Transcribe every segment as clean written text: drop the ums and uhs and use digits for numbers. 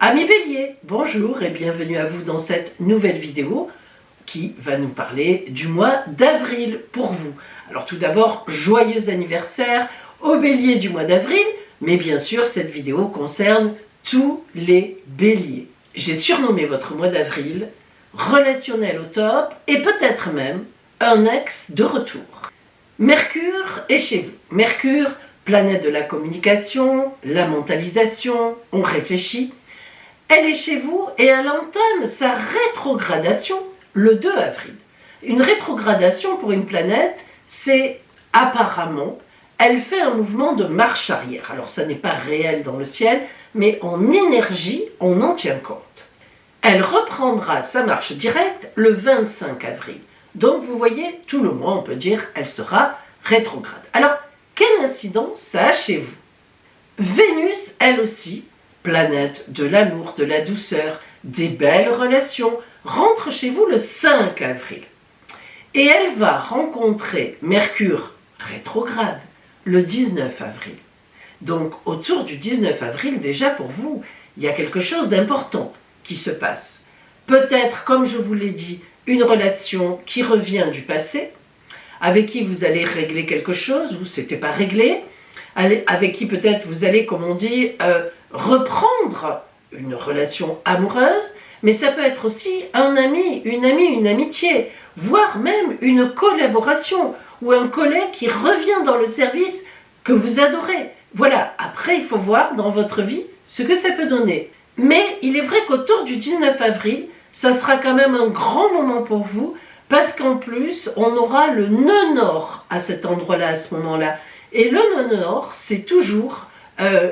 Amis Bélier, bonjour et bienvenue à vous dans cette nouvelle vidéo qui va nous parler du mois d'avril pour vous. Alors tout d'abord, joyeux anniversaire aux Béliers du mois d'avril, mais bien sûr cette vidéo concerne tous les Béliers. J'ai surnommé votre mois d'avril relationnel au top et peut-être même un ex de retour. Mercure est chez vous. Mercure, planète de la communication, la mentalisation, on réfléchit. Elle est chez vous et elle entame sa rétrogradation le 2 avril. Une rétrogradation pour une planète, c'est apparemment, elle fait un mouvement de marche arrière. Alors ça n'est pas réel dans le ciel, mais en énergie, on en tient compte. Elle reprendra sa marche directe le 25 avril. Donc vous voyez, tout le mois, on peut dire, elle sera rétrograde. Alors, quelle incidence ça a chez vous? Vénus, elle aussi, planète de l'amour, de la douceur, des belles relations, rentre chez vous le 5 avril. Et elle va rencontrer Mercure rétrograde le 19 avril. Donc autour du 19 avril, déjà pour vous, il y a quelque chose d'important qui se passe. Peut-être, comme je vous l'ai dit, une relation qui revient du passé, avec qui vous allez régler quelque chose, ou c'était pas réglé, avec qui peut-être vous allez, comme on dit, reprendre une relation amoureuse, mais ça peut être aussi un ami, une amitié, voire même une collaboration, ou un collègue qui revient dans le service que vous adorez. Voilà, après il faut voir dans votre vie ce que ça peut donner. Mais il est vrai qu'autour du 19 avril, ça sera quand même un grand moment pour vous, parce qu'en plus, on aura le nœud nord à cet endroit-là, à ce moment-là. Et le nœud nord, c'est toujours,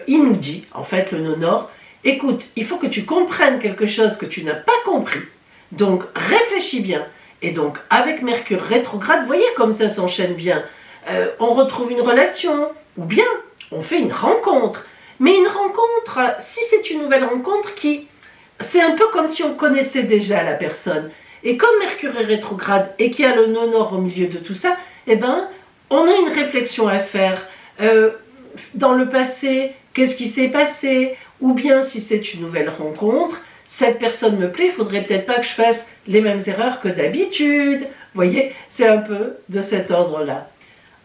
il nous dit, en fait, le nœud nord, écoute, il faut que tu comprennes quelque chose que tu n'as pas compris, donc réfléchis bien. Et donc, avec Mercure rétrograde, vous voyez comme ça s'enchaîne bien. On retrouve une relation, ou bien on fait une rencontre. Mais une rencontre, si c'est une nouvelle rencontre c'est un peu comme si on connaissait déjà la personne. Et comme Mercure est rétrograde et qu'il y a le nœud nord au milieu de tout ça, eh ben, on a une réflexion à faire. Dans le passé, qu'est-ce qui s'est passé? Ou bien si c'est une nouvelle rencontre, cette personne me plaît, il faudrait peut-être pas que je fasse les mêmes erreurs que d'habitude. Vous voyez, c'est un peu de cet ordre-là.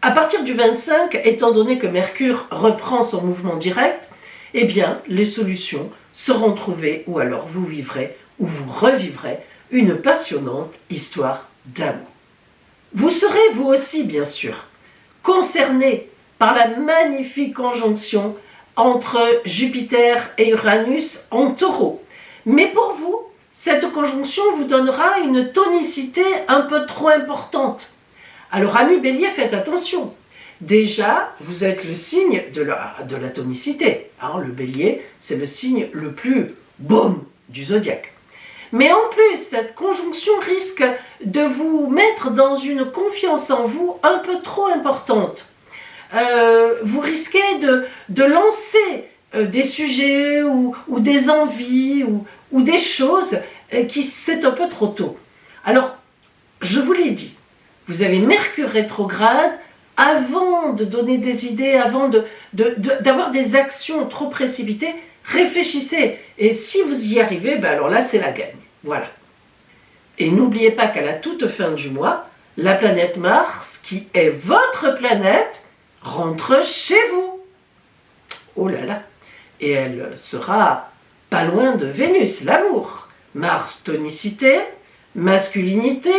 À partir du 25, étant donné que Mercure reprend son mouvement direct, eh bien, les solutions seront trouvées, ou alors vous vivrez, ou vous revivrez, une passionnante histoire d'amour. Vous serez, vous aussi, bien sûr, concerné par la magnifique conjonction entre Jupiter et Uranus en Taureau. Mais pour vous, cette conjonction vous donnera une tonicité un peu trop importante. Alors, amis Bélier, faites attention. Déjà, vous êtes le signe de la tonicité. Alors, le Bélier, c'est le signe le plus boum du zodiaque. Mais en plus, cette conjonction risque de vous mettre dans une confiance en vous un peu trop importante. Vous risquez de lancer des sujets ou des envies ou des choses qui c'est un peu trop tôt. Alors, je vous l'ai dit, vous avez Mercure rétrograde, avant de donner des idées, avant d'avoir des actions trop précipitées, réfléchissez. Et si vous y arrivez, ben alors là, c'est la gagne. Voilà. Et n'oubliez pas qu'à la toute fin du mois, la planète Mars, qui est votre planète, rentre chez vous. Oh là là. Et elle sera pas loin de Vénus, l'amour. Mars, tonicité, masculinité.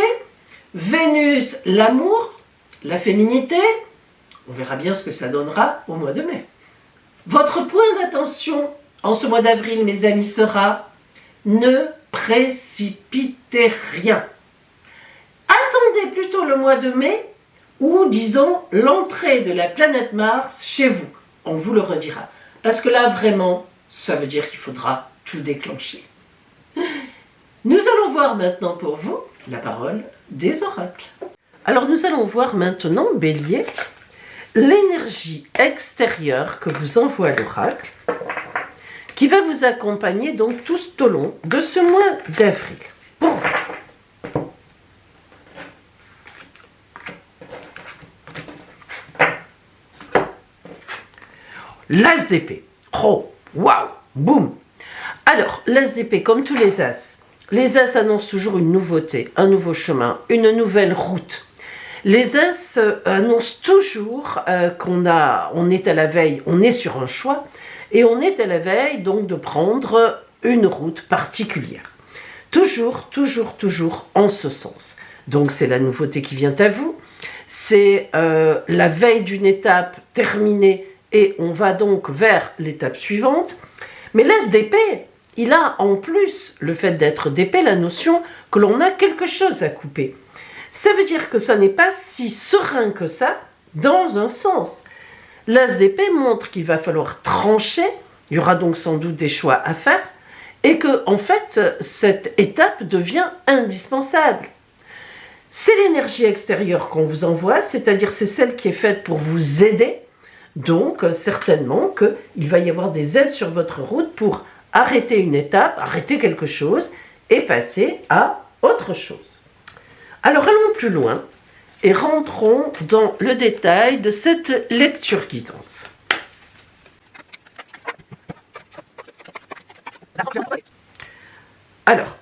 Vénus, l'amour, la féminité. On verra bien ce que ça donnera au mois de mai. Votre point d'attention en ce mois d'avril, mes amis, sera ne précipitez rien. Attendez plutôt le mois de mai ou, disons, l'entrée de la planète Mars chez vous. On vous le redira. Parce que là, vraiment, ça veut dire qu'il faudra tout déclencher. Nous allons voir maintenant pour vous la parole des oracles. Alors, nous allons voir maintenant, Bélier, l'énergie extérieure que vous envoie l'oracle, qui va vous accompagner donc tout au long de ce mois d'avril. Pour vous. L'as d'épée. Oh, waouh, boum. Alors, l'as d'épée, comme tous les as annoncent toujours une nouveauté, un nouveau chemin, une nouvelle route. Les as annoncent toujours qu'on est à la veille, on est sur un choix, et on est à la veille donc de prendre une route particulière. Toujours, toujours, toujours en ce sens. Donc c'est la nouveauté qui vient à vous, c'est la veille d'une étape terminée et on va donc vers l'étape suivante. Mais l'as d'épée, il a en plus, le fait d'être d'épée, la notion que l'on a quelque chose à couper. Ça veut dire que ça n'est pas si serein que ça, dans un sens. L'as d'épée montre qu'il va falloir trancher, il y aura donc sans doute des choix à faire, et que, en fait, cette étape devient indispensable. C'est l'énergie extérieure qu'on vous envoie, c'est-à-dire c'est celle qui est faite pour vous aider. Donc, certainement qu'il va y avoir des aides sur votre route pour arrêter une étape, arrêter quelque chose et passer à autre chose. Alors, allons plus loin et rentrons dans le détail de cette lecture guidance. Alors,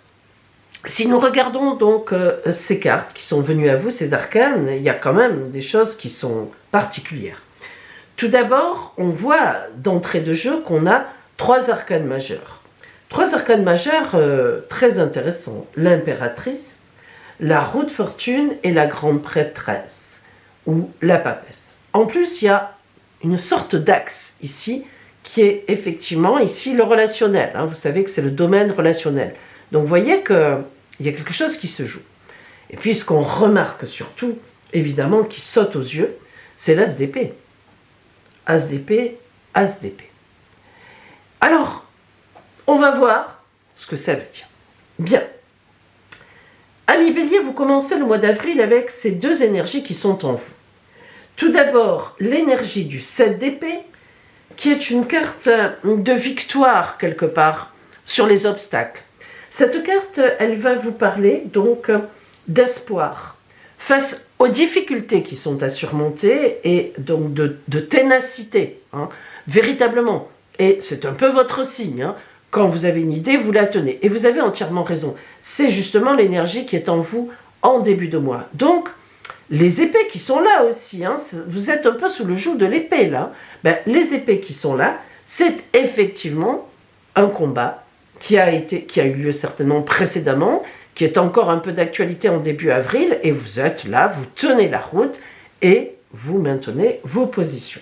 si nous regardons donc ces cartes qui sont venues à vous, ces arcanes, il y a quand même des choses qui sont particulières. Tout d'abord, on voit d'entrée de jeu qu'on a 3 arcanes majeures. 3 arcanes majeures très intéressants. L'impératrice, la roue de fortune et la grande prêtresse, ou la papesse. En plus, il y a une sorte d'axe ici, qui est effectivement ici le relationnel. Vous savez que c'est le domaine relationnel. Donc vous voyez qu'il y a quelque chose qui se joue. Et puis ce qu'on remarque surtout, évidemment, qui saute aux yeux, c'est l'as d'épée. As d'épée, as d'épée. Alors, on va voir ce que ça veut dire. Bien. Amis Bélier, vous commencez le mois d'avril avec ces 2 énergies qui sont en vous. Tout d'abord, l'énergie du 7 d'épée, qui est une carte de victoire quelque part sur les obstacles. Cette carte, elle va vous parler donc d'espoir face aux difficultés qui sont à surmonter et donc de ténacité, véritablement. Et c'est un peu votre signe, quand vous avez une idée, vous la tenez. Et vous avez entièrement raison. C'est justement l'énergie qui est en vous en début de mois. Donc, les épées qui sont là aussi, vous êtes un peu sous le joug de l'épée là. Les épées qui sont là, c'est effectivement un combat qui a eu lieu certainement précédemment, qui est encore un peu d'actualité en début avril, et vous êtes là, vous tenez la route et vous maintenez vos positions.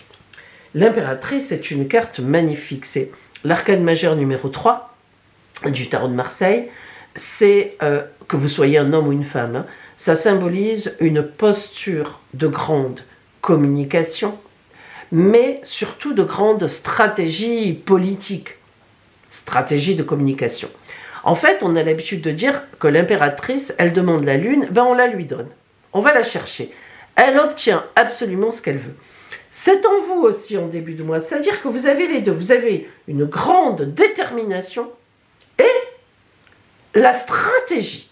L'impératrice est une carte magnifique, c'est l'arcane majeur numéro 3 du tarot de Marseille. C'est que vous soyez un homme ou une femme, ça symbolise une posture de grande communication, mais surtout de grande stratégie politique, stratégie de communication. En fait, on a l'habitude de dire que l'impératrice, elle demande la lune, on la lui donne. On va la chercher. Elle obtient absolument ce qu'elle veut. C'est en vous aussi en début de mois, c'est-à-dire que vous avez les deux. Vous avez une grande détermination et la stratégie.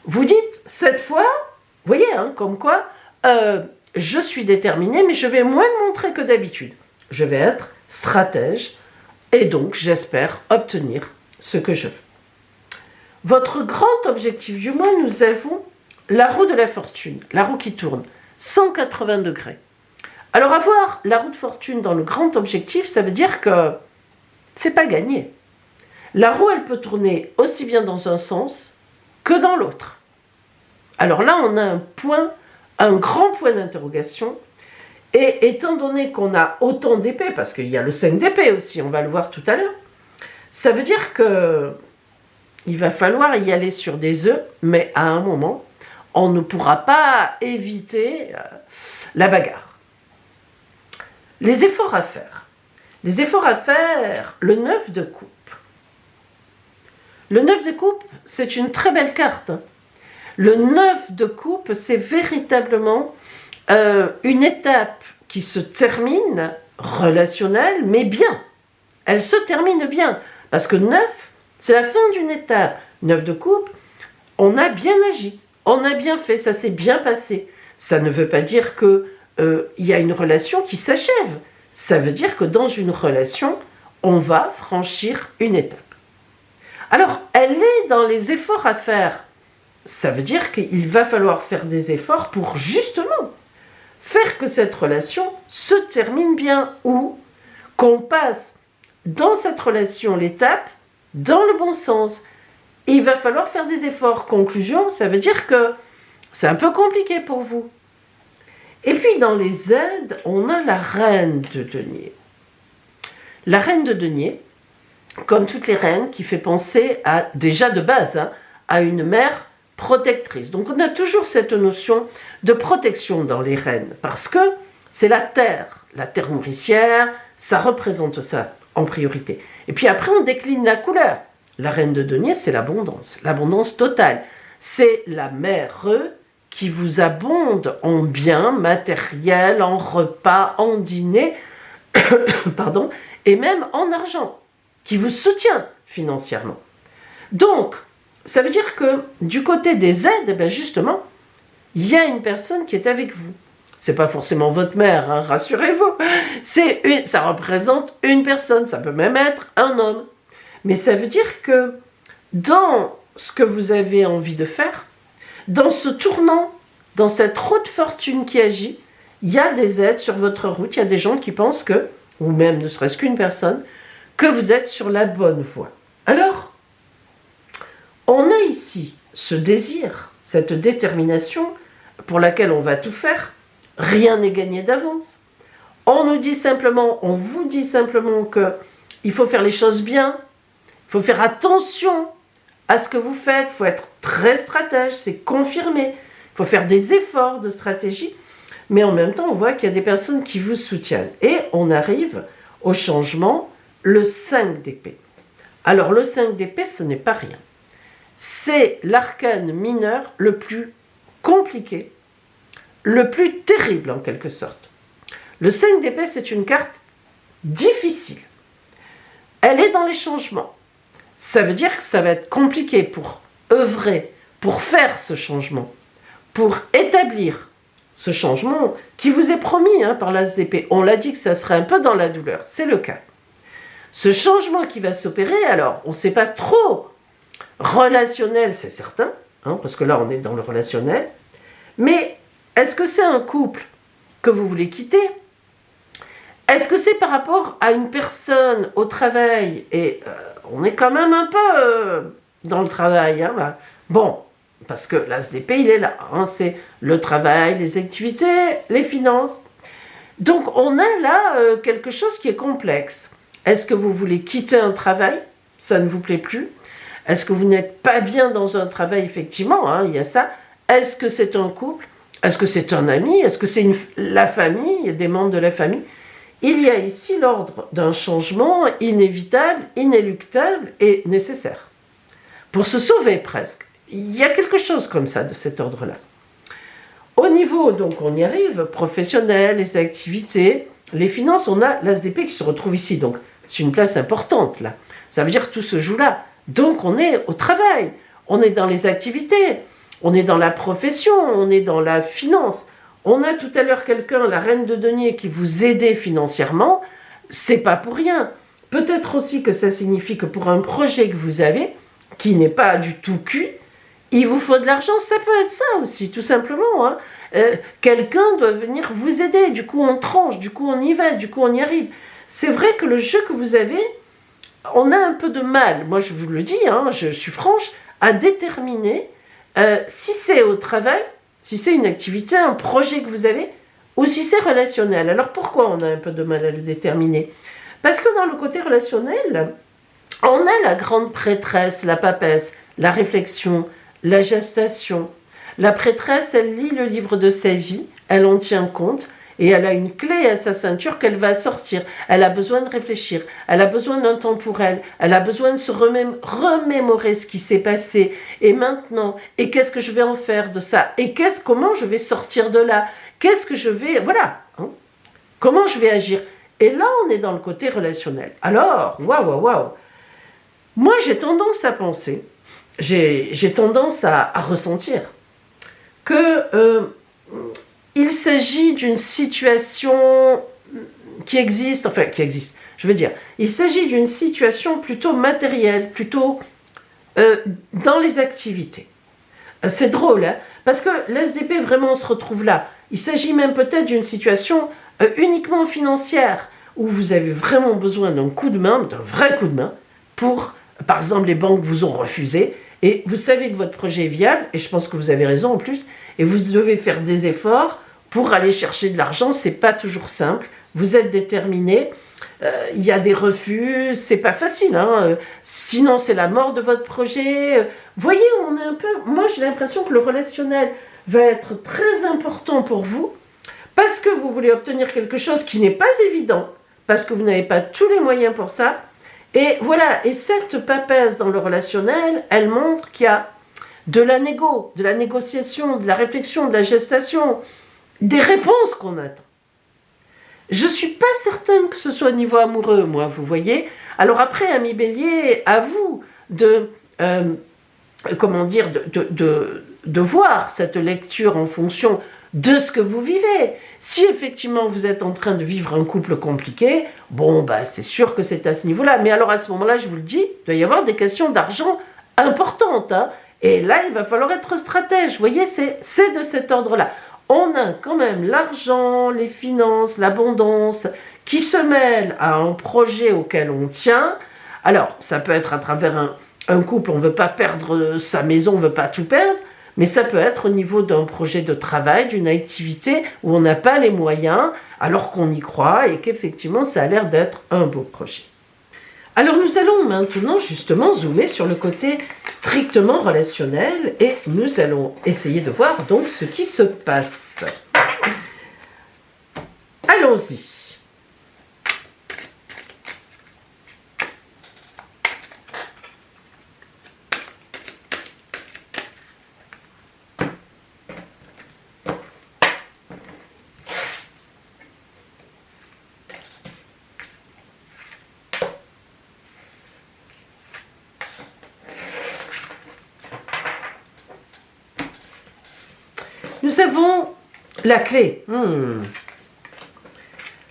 Vous dites, cette fois, vous voyez, comme quoi, je suis déterminée, mais je vais moins me montrer que d'habitude. Je vais être stratège et donc j'espère obtenir ce que je veux. Votre grand objectif du mois, nous avons la roue de la fortune, la roue qui tourne, 180 degrés. Alors avoir la roue de fortune dans le grand objectif, ça veut dire que c'est pas gagné. La roue, elle peut tourner aussi bien dans un sens que dans l'autre. Alors là, on a un grand point d'interrogation. Et étant donné qu'on a autant d'épées, parce qu'il y a le 5 d'épée aussi, on va le voir tout à l'heure, ça veut dire que il va falloir y aller sur des œufs, mais à un moment, on ne pourra pas éviter la bagarre. Les efforts à faire. Les efforts à faire, le 9 de coupe. Le 9 de coupe, c'est une très belle carte. Le 9 de coupe, c'est véritablement une étape qui se termine relationnelle, mais bien. Elle se termine bien. Parce que 9, c'est la fin d'une étape. 9 de coupe, on a bien agi. On a bien fait, ça s'est bien passé. Ça ne veut pas dire qu'il y a une relation qui s'achève. Ça veut dire que dans une relation, on va franchir une étape. Alors, elle est dans les efforts à faire. Ça veut dire qu'il va falloir faire des efforts pour justement faire que cette relation se termine bien ou qu'on passe dans cette relation l'étape dans le bon sens. Et il va falloir faire des efforts. Conclusion, ça veut dire que c'est un peu compliqué pour vous. Et puis dans les aides, on a la reine de denier. La reine de denier, comme toutes les reines, qui fait penser à, déjà de base, à une mère protectrice. Donc on a toujours cette notion de protection dans les reines, parce que c'est la terre nourricière, ça représente ça en priorité. Et puis après on décline la couleur. La reine de denier, c'est l'abondance totale. C'est la mère qui vous abonde en biens matériels, en repas, en dîner, pardon, et même en argent, qui vous soutient financièrement. Donc, ça veut dire que du côté des aides, ben justement, il y a une personne qui est avec vous. C'est pas forcément votre mère, hein, rassurez-vous. Ça représente une personne, ça peut même être un homme. Mais ça veut dire que dans ce que vous avez envie de faire, dans ce tournant, dans cette route fortune qui agit, il y a des aides sur votre route, il y a des gens qui pensent que, ou même ne serait-ce qu'une personne, que vous êtes sur la bonne voie. Alors, on a ici ce désir, cette détermination pour laquelle on va tout faire. Rien n'est gagné d'avance. On vous dit simplement qu'il faut faire les choses bien, il faut faire attention à ce que vous faites, il faut être très stratège, c'est confirmé. Il faut faire des efforts de stratégie, mais en même temps, on voit qu'il y a des personnes qui vous soutiennent. Et on arrive au changement, le 5 d'épée. Alors, le 5 d'épée, ce n'est pas rien. C'est l'arcane mineur le plus compliqué, le plus terrible en quelque sorte. Le 5 d'épée, c'est une carte difficile. Elle est dans les changements. Ça veut dire que ça va être compliqué pour œuvrer, pour faire ce changement, pour établir ce changement qui vous est promis par l'as d'épée. On l'a dit que ça serait un peu dans la douleur, c'est le cas. Ce changement qui va s'opérer, alors, on ne sait pas trop. Relationnel, c'est certain, parce que là, on est dans le relationnel. Mais est-ce que c'est un couple que vous voulez quitter? Est-ce que c'est par rapport à une personne au travail? Et on est quand même un peu dans le travail. Là. Bon, parce que l'as d'épée, il est là. C'est le travail, les activités, les finances. Donc, on a là quelque chose qui est complexe. Est-ce que vous voulez quitter un travail? Ça ne vous plaît plus? Est-ce que vous n'êtes pas bien dans un travail? Effectivement, il y a ça. Est-ce que c'est un couple? Est-ce que c'est un ami? Est-ce que c'est la famille, des membres de la famille? Il y a ici l'ordre d'un changement inévitable, inéluctable et nécessaire. Pour se sauver presque. Il y a quelque chose comme ça, de cet ordre-là. Au niveau, donc on y arrive, professionnel, les activités, les finances, on a l'as d'épée qui se retrouve ici. Donc c'est une place importante là. Ça veut dire que tout se joue là. Donc on est au travail, on est dans les activités, on est dans la profession, on est dans la finance. On a tout à l'heure quelqu'un, la reine de denier, qui vous aidait financièrement. C'est pas pour rien. Peut-être aussi que ça signifie que pour un projet que vous avez, qui n'est pas du tout cuit, il vous faut de l'argent. Ça peut être ça aussi, tout simplement. Quelqu'un doit venir vous aider. Du coup, on tranche, du coup, on y va, du coup, on y arrive. C'est vrai que le jeu que vous avez, on a un peu de mal, moi je vous le dis, je suis franche, à déterminer si c'est au travail, si c'est une activité, un projet que vous avez, ou si c'est relationnel. Alors pourquoi on a un peu de mal à le déterminer? Parce que dans le côté relationnel, on a la grande prêtresse, la papesse, la réflexion, la gestation. La prêtresse, elle lit le livre de sa vie, elle en tient compte, et elle a une clé à sa ceinture qu'elle va sortir. Elle a besoin de réfléchir, elle a besoin d'un temps pour elle, elle a besoin de se remémorer ce qui s'est passé. Et maintenant, et qu'est-ce que je vais en faire de ça? Et comment je vais sortir de là? Qu'est-ce que je vais... Voilà. Comment je vais agir? Et là, on est dans le côté relationnel. Alors, waouh. Moi, j'ai tendance à penser, j'ai tendance à ressentir que... il s'agit d'une situation qui existe, il s'agit d'une situation plutôt matérielle, plutôt dans les activités. C'est drôle, hein, parce que l'SDP vraiment se retrouve là. Il s'agit même peut-être d'une situation uniquement financière, où vous avez vraiment besoin d'un coup de main, d'un vrai coup de main, pour, par exemple, les banques vous ont refusé, et vous savez que votre projet est viable, et je pense que vous avez raison en plus, et vous devez faire des efforts pour aller chercher de l'argent, c'est pas toujours simple, vous êtes déterminé, il y a des refus, c'est pas facile, hein, sinon c'est la mort de votre projet. Voyez, on est un peu, moi j'ai l'impression que le relationnel va être très important pour vous, parce que vous voulez obtenir quelque chose qui n'est pas évident, parce que vous n'avez pas tous les moyens pour ça, et voilà, et cette papesse dans le relationnel, elle montre qu'il y a de la négo, de la négociation, de la réflexion, de la gestation, des réponses qu'on attend. Je ne suis pas certaine que ce soit au niveau amoureux, moi, vous voyez. Alors après, ami Bélier, à vous de, de voir cette lecture en fonction de ce que vous vivez. Si effectivement vous êtes en train de vivre un couple compliqué, bon, bah, c'est sûr que c'est à ce niveau-là. Mais alors à ce moment-là, je vous le dis, il doit y avoir des questions d'argent importantes, hein. Et là, il va falloir être stratège. Vous voyez, c'est de cet ordre-là. On a quand même l'argent, les finances, l'abondance qui se mêlent à un projet auquel on tient. Alors, ça peut être à travers un couple, on ne veut pas perdre sa maison, on ne veut pas tout perdre, mais ça peut être au niveau d'un projet de travail, d'une activité où on n'a pas les moyens, alors qu'on y croit et qu'effectivement, ça a l'air d'être un beau projet. Alors nous allons maintenant justement zoomer sur le côté strictement relationnel et nous allons essayer de voir donc ce qui se passe. Allons-y. Nous avons la clé,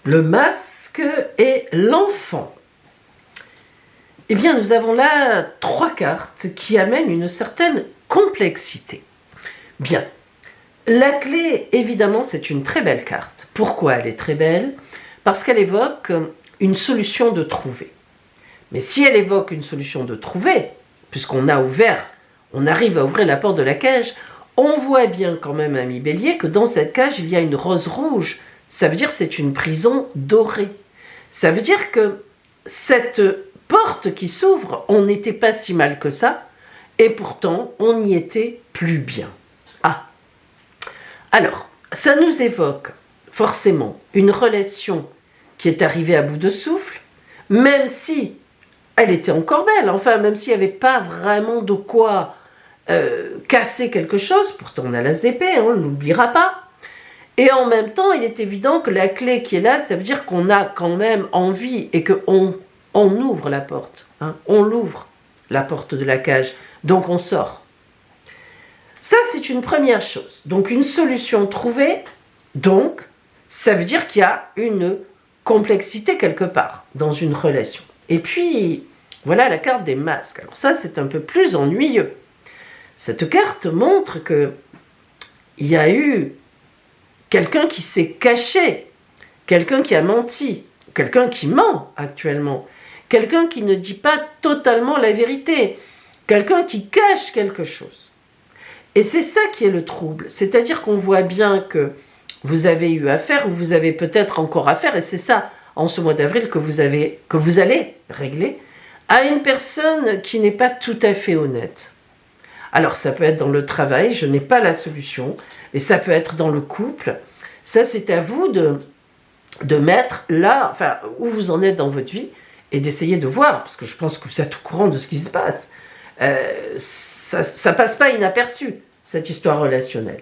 le masque et l'enfant. Eh bien, nous avons là 3 cartes qui amènent une certaine complexité. Bien, la clé, évidemment, c'est une très belle carte. Pourquoi elle est très belle? Parce qu'elle évoque une solution de trouver. Mais si elle évoque une solution de trouver, puisqu'on arrive à ouvrir la porte de la cage, on voit bien quand même, ami Bélier, que dans cette cage, il y a une rose rouge. Ça veut dire que c'est une prison dorée. Ça veut dire que cette porte qui s'ouvre, on n'était pas si mal que ça, et pourtant, on y était plus bien. Ah. Alors, ça nous évoque forcément une relation qui est arrivée à bout de souffle, même si elle était encore belle, enfin, même s'il n'y avait pas vraiment de quoi casser quelque chose, pourtant on a l'ASDP, on ne l'oubliera pas. Et en même temps, il est évident que la clé qui est là, ça veut dire qu'on a quand même envie et qu'on ouvre la porte. Hein, on l'ouvre, la porte de la cage. Donc on sort. Ça, c'est une première chose. Donc une solution trouvée, donc ça veut dire qu'il y a une complexité quelque part dans une relation. Et puis, voilà la carte des masques. Alors ça, c'est un peu plus ennuyeux. Cette carte montre qu'il y a eu quelqu'un qui s'est caché, quelqu'un qui a menti, quelqu'un qui ment actuellement, quelqu'un qui ne dit pas totalement la vérité, quelqu'un qui cache quelque chose. Et c'est ça qui est le trouble, c'est-à-dire qu'on voit bien que vous avez eu affaire, ou vous avez peut-être encore affaire, et c'est ça, en ce mois d'avril, que vous allez régler, à une personne qui n'est pas tout à fait honnête. Alors ça peut être dans le travail, je n'ai pas la solution, et ça peut être dans le couple. Ça, c'est à vous de mettre là, enfin, où vous en êtes dans votre vie, et d'essayer de voir, parce que je pense que vous êtes au courant de ce qui se passe. Ça passe pas inaperçu, cette histoire relationnelle.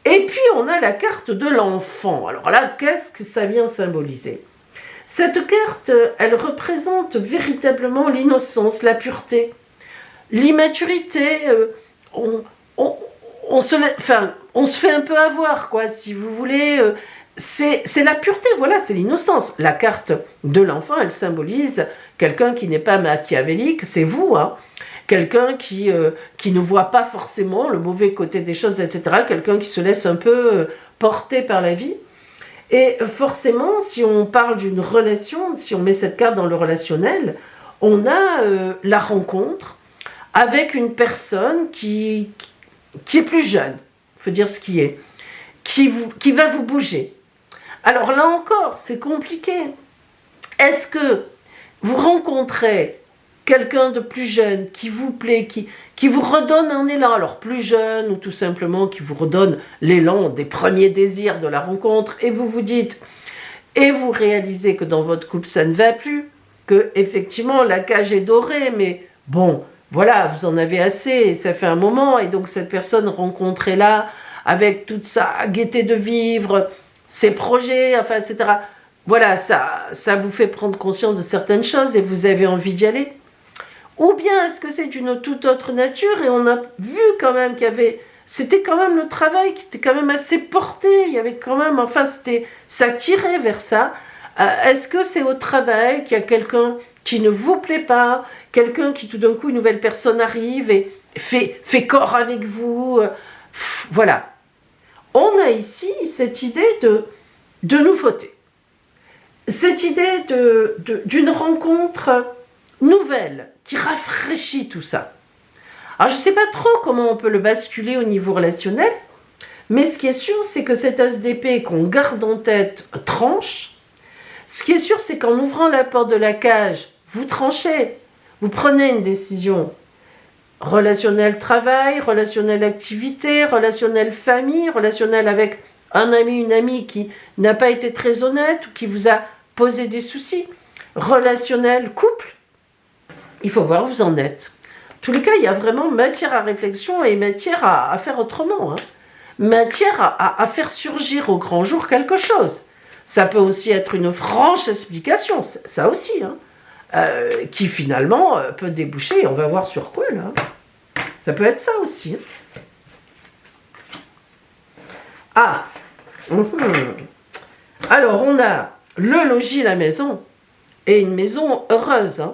Et puis, on a la carte de l'enfant. Alors là, qu'est-ce que ça vient symboliser? Cette carte, elle représente véritablement l'innocence, la pureté, l'immaturité. On se fait un peu avoir, quoi, si vous voulez. C'est la pureté, voilà, c'est l'innocence. La carte de l'enfant, elle symbolise quelqu'un qui n'est pas machiavélique, c'est vous, hein. quelqu'un qui ne voit pas forcément le mauvais côté des choses, etc. Quelqu'un qui se laisse un peu porter par la vie. Et forcément, si on parle d'une relation, si on met cette carte dans le relationnel, on a la rencontre avec une personne qui est plus jeune, il faut dire ce qui est, qui va vous bouger. Alors là encore, c'est compliqué. Est-ce que vous rencontrez quelqu'un de plus jeune qui vous plaît, qui vous redonne un élan, alors plus jeune ou tout simplement qui vous redonne l'élan des premiers désirs de la rencontre, et vous vous dites, et vous réalisez que dans votre couple ça ne va plus, que effectivement la cage est dorée, mais bon, voilà, vous en avez assez, et ça fait un moment, et donc cette personne rencontrée là, avec toute sa gaieté de vivre, ses projets, enfin, etc. Voilà, ça vous fait prendre conscience de certaines choses et vous avez envie d'y aller. Ou bien est-ce que c'est d'une toute autre nature et on a vu quand même qu'il y avait... C'était quand même le travail qui était quand même assez porté, il y avait quand même... Enfin, ça tirait vers ça. Est-ce que c'est au travail qu'il y a quelqu'un qui ne vous plaît pas, quelqu'un qui tout d'un coup, une nouvelle personne arrive et fait corps avec vous, voilà. On a ici cette idée de nouveauté. Cette idée d'une rencontre nouvelle qui rafraîchit tout ça. Alors, je ne sais pas trop comment on peut le basculer au niveau relationnel, mais ce qui est sûr, c'est que cet as d'épée qu'on garde en tête tranche. Ce qui est sûr, c'est qu'en ouvrant la porte de la cage, vous tranchez, vous prenez une décision relationnelle travail, relationnelle activité, relationnelle famille, relationnelle avec un ami, une amie qui n'a pas été très honnête ou qui vous a posé des soucis, relationnel couple. Il faut voir où vous en êtes. En tous les cas, il y a vraiment matière à réflexion et matière à faire autrement. Matière à faire surgir au grand jour quelque chose. Ça peut aussi être une franche explication, ça aussi, qui finalement peut déboucher, on va voir sur quoi là. Ça peut être ça aussi. Alors on a le logis, la maison, et une maison heureuse.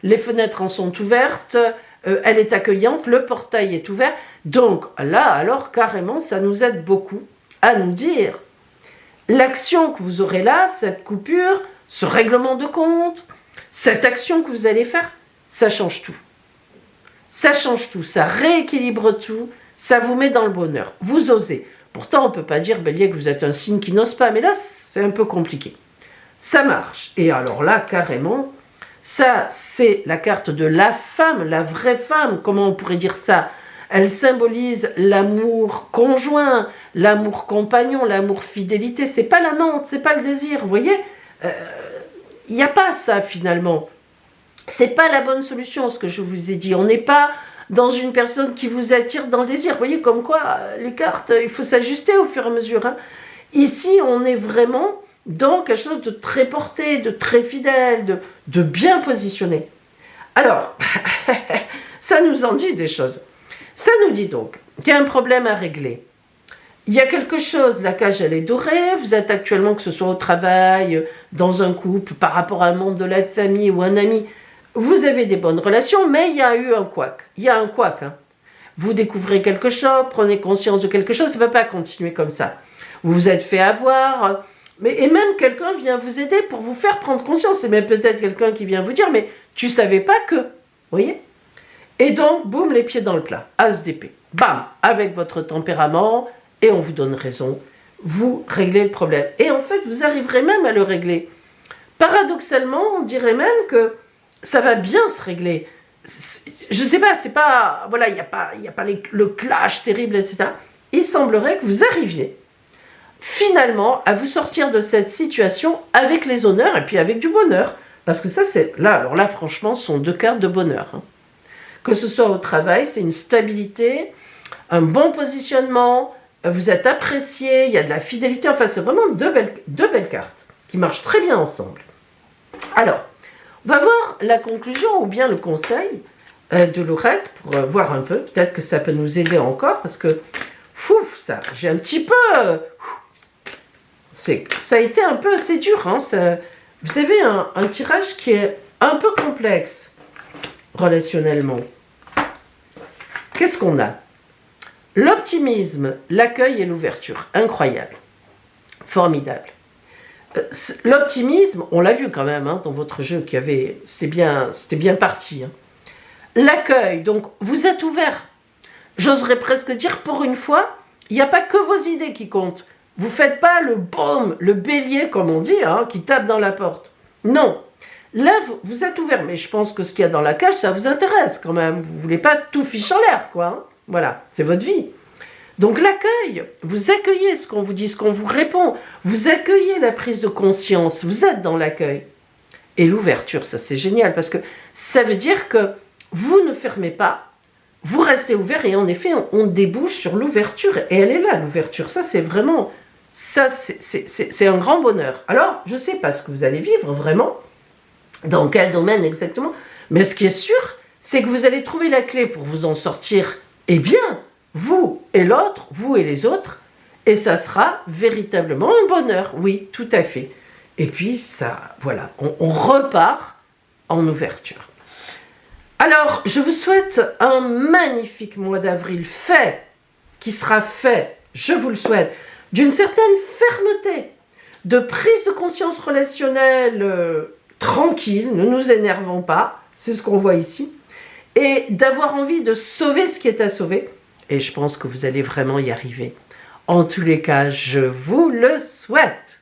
Les fenêtres en sont ouvertes, elle est accueillante, le portail est ouvert. Donc là, alors carrément, ça nous aide beaucoup à nous dire l'action que vous aurez là, cette coupure, ce règlement de compte, cette action que vous allez faire, ça change tout. Ça change tout, ça rééquilibre tout, ça vous met dans le bonheur. Vous osez. Pourtant, on ne peut pas dire, Bélier, que vous êtes un signe qui n'ose pas, mais là, c'est un peu compliqué. Ça marche. Et alors là, carrément, ça, c'est la carte de la femme, la vraie femme, comment on pourrait dire ça ? Elle symbolise l'amour conjoint, l'amour compagnon, l'amour fidélité. C'est pas l'amante, c'est pas le désir. Vous voyez, il n'y a pas ça finalement. C'est pas la bonne solution, ce que je vous ai dit. On n'est pas dans une personne qui vous attire dans le désir. Vous voyez, comme quoi, les cartes, il faut s'ajuster au fur et à mesure. Ici, on est vraiment dans quelque chose de très porté, de très fidèle, de bien positionné. Alors, ça nous en dit des choses. Ça nous dit donc qu'il y a un problème à régler. Il y a quelque chose, la cage elle est dorée, vous êtes actuellement, que ce soit au travail, dans un couple, par rapport à un membre de la famille ou un ami, vous avez des bonnes relations, mais il y a eu un couac. Il y a un couac. Vous découvrez quelque chose, prenez conscience de quelque chose, ça ne va pas continuer comme ça. Vous vous êtes fait avoir, et même quelqu'un vient vous aider pour vous faire prendre conscience. C'est même peut-être quelqu'un qui vient vous dire, mais tu ne savais pas que, vous voyez ? Et donc, boum, les pieds dans le plat, as d'épée. Bam, avec votre tempérament, et on vous donne raison, vous réglez le problème. Et en fait, vous arriverez même à le régler. Paradoxalement, on dirait même que ça va bien se régler. Je ne sais pas, c'est pas... Voilà, il n'y a pas le clash terrible, etc. Il semblerait que vous arriviez, finalement, à vous sortir de cette situation avec les honneurs et puis avec du bonheur. Parce que ça, c'est... Là, alors là, franchement, ce sont deux cartes de bonheur. Que ce soit au travail, c'est une stabilité, un bon positionnement, vous êtes apprécié, il y a de la fidélité, enfin c'est vraiment deux belles cartes qui marchent très bien ensemble. Alors, on va voir la conclusion ou bien le conseil de l'oracle pour voir un peu, peut-être que ça peut nous aider encore parce que, ça, j'ai un petit peu... ça a été un peu, c'est dur, vous avez un tirage qui est un peu complexe relationnellement. qu'est-ce qu'on a? L'optimisme, l'accueil et l'ouverture. Incroyable. Formidable. L'optimisme, on l'a vu quand même hein, dans votre jeu, c'était bien parti. Hein. L'accueil, donc vous êtes ouvert. J'oserais presque dire, pour une fois, il n'y a pas que vos idées qui comptent. Vous ne faites pas le baume, le bélier, comme on dit, hein, qui tape dans la porte. Non. Là, vous êtes ouvert, mais je pense que ce qu'il y a dans la cage, ça vous intéresse quand même. Vous ne voulez pas tout fiche en l'air, quoi. Hein. Voilà, c'est votre vie. Donc l'accueil, vous accueillez ce qu'on vous dit, ce qu'on vous répond. Vous accueillez la prise de conscience, vous êtes dans l'accueil. Et l'ouverture, ça c'est génial, parce que ça veut dire que vous ne fermez pas, vous restez ouvert, et en effet, on débouche sur l'ouverture. Et elle est là, l'ouverture. Ça, c'est vraiment... Ça, c'est un grand bonheur. Alors, je ne sais pas ce que vous allez vivre vraiment, dans quel domaine exactement, mais ce qui est sûr, c'est que vous allez trouver la clé pour vous en sortir, eh bien, vous et l'autre, vous et les autres, et ça sera véritablement un bonheur, oui, tout à fait. Et puis, ça, voilà, on repart en ouverture. Alors, je vous souhaite un magnifique mois d'avril fait, qui sera fait, je vous le souhaite, d'une certaine fermeté, de prise de conscience relationnelle tranquille, ne nous énervons pas, c'est ce qu'on voit ici, et d'avoir envie de sauver ce qui est à sauver. Et je pense que vous allez vraiment y arriver. En tous les cas, je vous le souhaite.